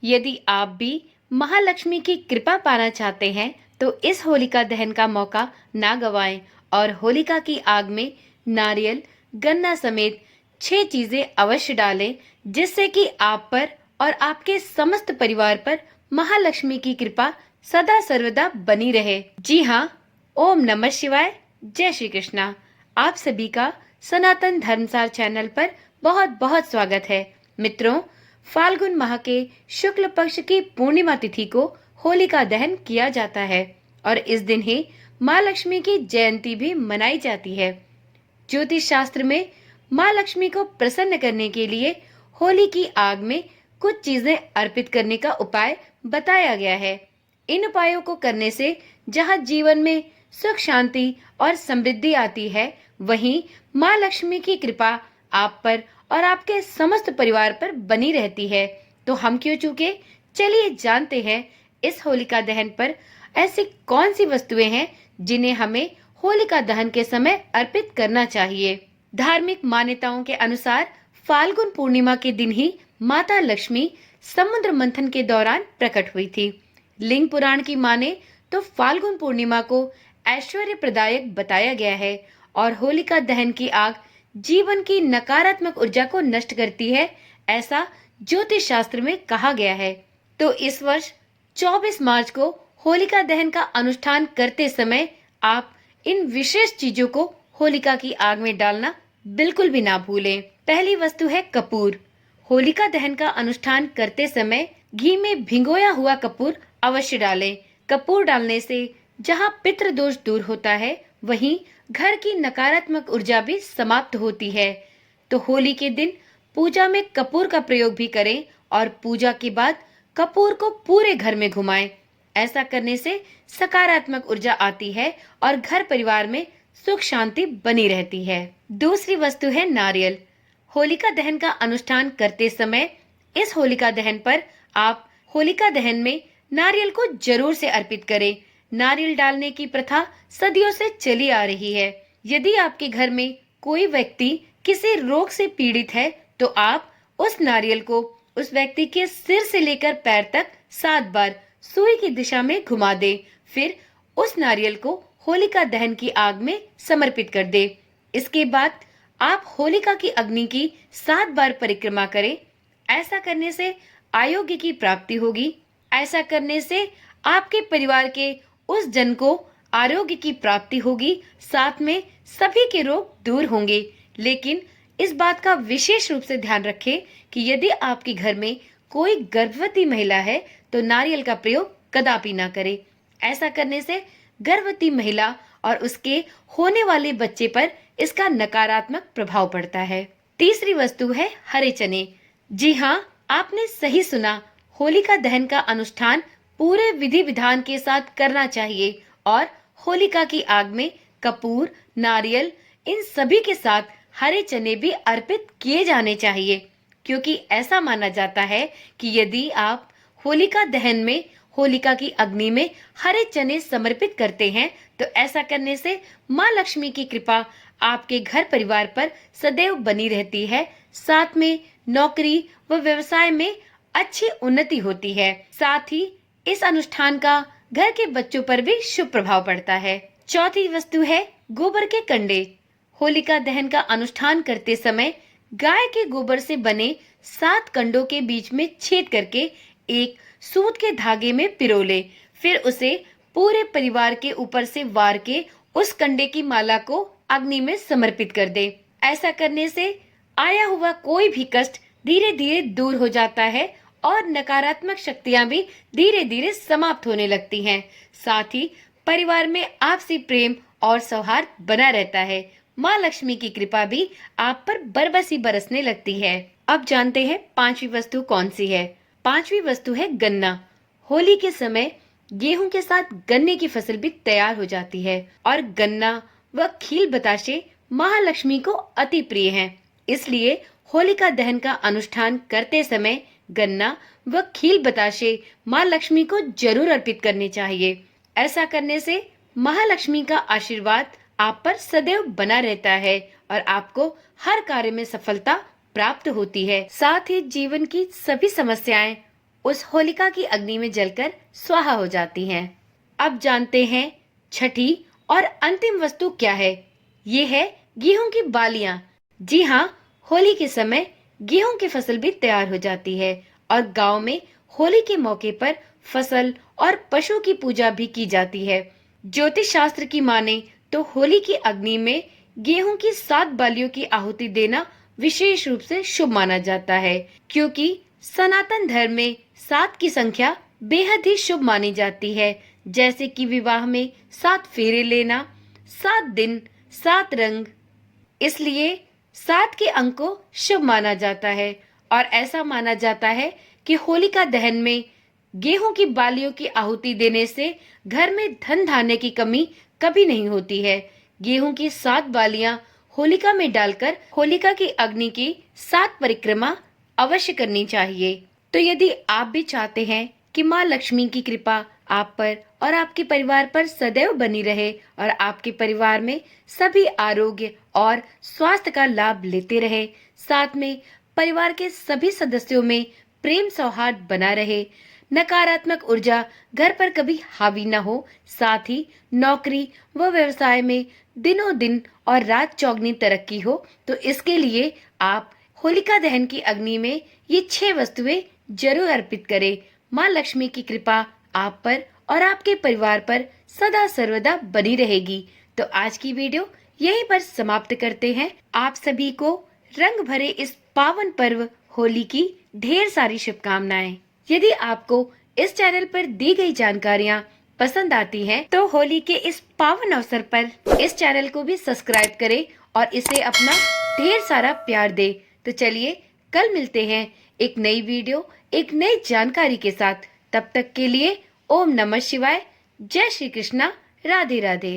यदि आप भी महालक्ष्मी की कृपा पाना चाहते हैं तो इस होलिका दहन का मौका ना गवाएं और होलिका की आग में नारियल, गन्ना समेत 6 चीजें अवश्य डालें, जिससे कि आप पर और आपके समस्त परिवार पर महालक्ष्मी की कृपा सदा सर्वदा बनी रहे। जी हाँ, ओम नमः शिवाय। जय श्री कृष्णा। आप सभी का सनातन धर्मसार चैनल पर बहुत बहुत स्वागत है। मित्रों, फाल्गुन माह के शुक्ल पक्ष की पूर्णिमा तिथि को होलिका दहन किया जाता है और इस दिन ही माँ लक्ष्मी की जयंती भी मनाई जाती है। ज्योतिष शास्त्र में माँ लक्ष्मी को प्रसन्न करने के लिए होली की आग में कुछ चीजें अर्पित करने का उपाय बताया गया है। इन उपायों को करने से जहाँ जीवन में सुख, शांति और समृद्धि आती है, वहीं माँ लक्ष्मी की कृपा आप पर और आपके समस्त परिवार पर बनी रहती है। तो हम क्यों चूके, चलिए जानते हैं इस होलिका दहन पर ऐसी कौन सी वस्तुएं हैं जिन्हें हमें होलिका दहन के समय अर्पित करना चाहिए। धार्मिक मान्यताओं के अनुसार फाल्गुन पूर्णिमा के दिन ही माता लक्ष्मी समुद्र मंथन के दौरान प्रकट हुई थी। लिंग पुराण की माने तो फाल्गुन पूर्णिमा को ऐश्वर्य प्रदायक बताया गया है और होलिका दहन की आग जीवन की नकारात्मक ऊर्जा को नष्ट करती है, ऐसा ज्योतिष शास्त्र में कहा गया है। तो इस वर्ष 24 मार्च को होलिका दहन का अनुष्ठान करते समय आप इन विशेष चीजों को होलिका की आग में डालना बिल्कुल भी ना भूलें। पहली वस्तु है कपूर। होलिका दहन का अनुष्ठान करते समय घी में भिगोया हुआ कपूर अवश्य डालें। कपूर डालने से जहां पितृदोष दूर होता है, वहीं घर की नकारात्मक ऊर्जा भी समाप्त होती है। तो होली के दिन पूजा में कपूर का प्रयोग भी करें और पूजा के बाद कपूर को पूरे घर में घुमाएं। ऐसा करने से सकारात्मक ऊर्जा आती है और घर परिवार में सुख शांति बनी रहती है। दूसरी वस्तु है नारियल। होलिका दहन का अनुष्ठान करते समय इस होलिका दहन पर आप होलिका दहन में नारियल को जरूर से अर्पित करें। नारियल डालने की प्रथा सदियों से चली आ रही है। यदि आपके घर में कोई व्यक्ति किसी रोग से पीड़ित है, तो आप उस नारियल को उस व्यक्ति के सिर से लेकर पैर तक 7 बार सुई की दिशा में घुमा दे। फिर उस नारियल को होलिका दहन की आग में समर्पित कर दे। इसके बाद आप होलिका की अग्नि की 7 बार परिक्रमा करें। ऐसा करने से आरोग्य की प्राप्ति होगी। ऐसा करने से आपके परिवार के उस जन को आरोग्य की प्राप्ति होगी, साथ में सभी के रोग दूर होंगे। लेकिन इस बात का विशेष रूप से ध्यान रखें कि यदि आपके घर में कोई गर्भवती महिला है तो नारियल का प्रयोग कदापि ना करें। ऐसा करने से गर्भवती महिला और उसके होने वाले बच्चे पर इसका नकारात्मक प्रभाव पड़ता है। तीसरी वस्तु है हरे चने। जी हाँ, आपने सही सुना। होलिका दहन का अनुष्ठान पूरे विधि विधान के साथ करना चाहिए और होलिका की आग में कपूर, नारियल, इन सभी के साथ हरे चने भी अर्पित किए जाने चाहिए, क्योंकि ऐसा माना जाता है कि यदि आप होलिका दहन में होलिका की अग्नि में हरे चने समर्पित करते हैं तो ऐसा करने से माँ लक्ष्मी की कृपा आपके घर परिवार पर सदैव बनी रहती है। साथ में नौकरी व व्यवसाय में अच्छी उन्नति होती है। साथ ही इस अनुष्ठान का घर के बच्चों पर भी शुभ प्रभाव पड़ता है। चौथी वस्तु है गोबर के कंडे। होलिका दहन का अनुष्ठान करते समय गाय के गोबर से बने 7 कंडों के बीच में छेद करके एक सूत के धागे में पिरो ले। फिर उसे पूरे परिवार के ऊपर से वार के उस कंडे की माला को अग्नि में समर्पित कर दे। ऐसा करने से आया हुआ कोई भी कष्ट धीरे धीरे दूर हो जाता है और नकारात्मक शक्तियां भी धीरे धीरे समाप्त होने लगती हैं। साथ ही परिवार में आपसी प्रेम और सौहार्द बना रहता है। माँ लक्ष्मी की कृपा भी आप पर बरबसी बरसने लगती है। अब जानते हैं पांचवी वस्तु कौन सी है। पांचवी वस्तु है गन्ना। होली के समय गेहूं के साथ गन्ने की फसल भी तैयार हो जाती है और गन्ना व खील बताशे महालक्ष्मी को अति प्रिय हैं। इसलिए होलिका दहन का अनुष्ठान करते समय गन्ना व खील बताशे माँ लक्ष्मी को जरूर अर्पित करने चाहिए। ऐसा करने से महालक्ष्मी का आशीर्वाद आप पर सदैव बना रहता है और आपको हर कार्य में सफलता प्राप्त होती है। साथ ही जीवन की सभी समस्याएं उस होलिका की अग्नि में जलकर स्वाहा हो जाती हैं। अब जानते हैं छठी और अंतिम वस्तु क्या है। ये है गेहूं की बालियां। जी हाँ, होली के समय गेहूं की फसल भी तैयार हो जाती है और गांव में होली के मौके पर फसल और पशु की पूजा भी की जाती है। ज्योतिष शास्त्र की माने तो होली की अग्नि में गेहूं की 7 बालियों की आहुति देना विशेष रूप से शुभ माना जाता है, क्योंकि सनातन धर्म में 7 की संख्या बेहद ही शुभ मानी जाती है। जैसे कि विवाह में 7 फेरे लेना, 7 दिन, 7 रंग, इसलिए 7 के अंक को शुभ माना जाता है। और ऐसा माना जाता है कि होलिका दहन में गेहूं की बालियों की आहुति देने से घर में धन धान्य की कमी कभी नहीं होती है। गेहूं की 7 बालियां होलिका में डालकर होलिका की अग्नि की 7 परिक्रमा अवश्य करनी चाहिए। तो यदि आप भी चाहते हैं कि माँ लक्ष्मी की कृपा आप पर और आपके परिवार पर सदैव बनी रहे और आपके परिवार में सभी आरोग्य और स्वास्थ्य का लाभ लेते रहे, साथ में परिवार के सभी सदस्यों में प्रेम सौहार्द बना रहे, नकारात्मक ऊर्जा घर पर कभी हावी न हो, साथ ही नौकरी व व्यवसाय में दिनों दिन और रात चौगनी तरक्की हो, तो इसके लिए आप होलिका दहन की अग्नि में ये 6 वस्तुएं जरूर अर्पित करें। माँ लक्ष्मी की कृपा आप पर और आपके परिवार पर सदा सर्वदा बनी रहेगी। तो आज की वीडियो यहीं पर समाप्त करते हैं। आप सभी को रंग भरे इस पावन पर्व होली की ढेर सारी शुभकामनाएं। यदि आपको इस चैनल पर दी गई जानकारियाँ पसंद आती हैं, तो होली के इस पावन अवसर पर इस चैनल को भी सब्सक्राइब करें और इसे अपना ढेर सारा प्यार दे। तो चलिए कल मिलते हैं एक नई वीडियो, एक नई जानकारी के साथ। तब तक के लिए ओम नमः शिवाय, जय श्री कृष्णा, राधे राधे।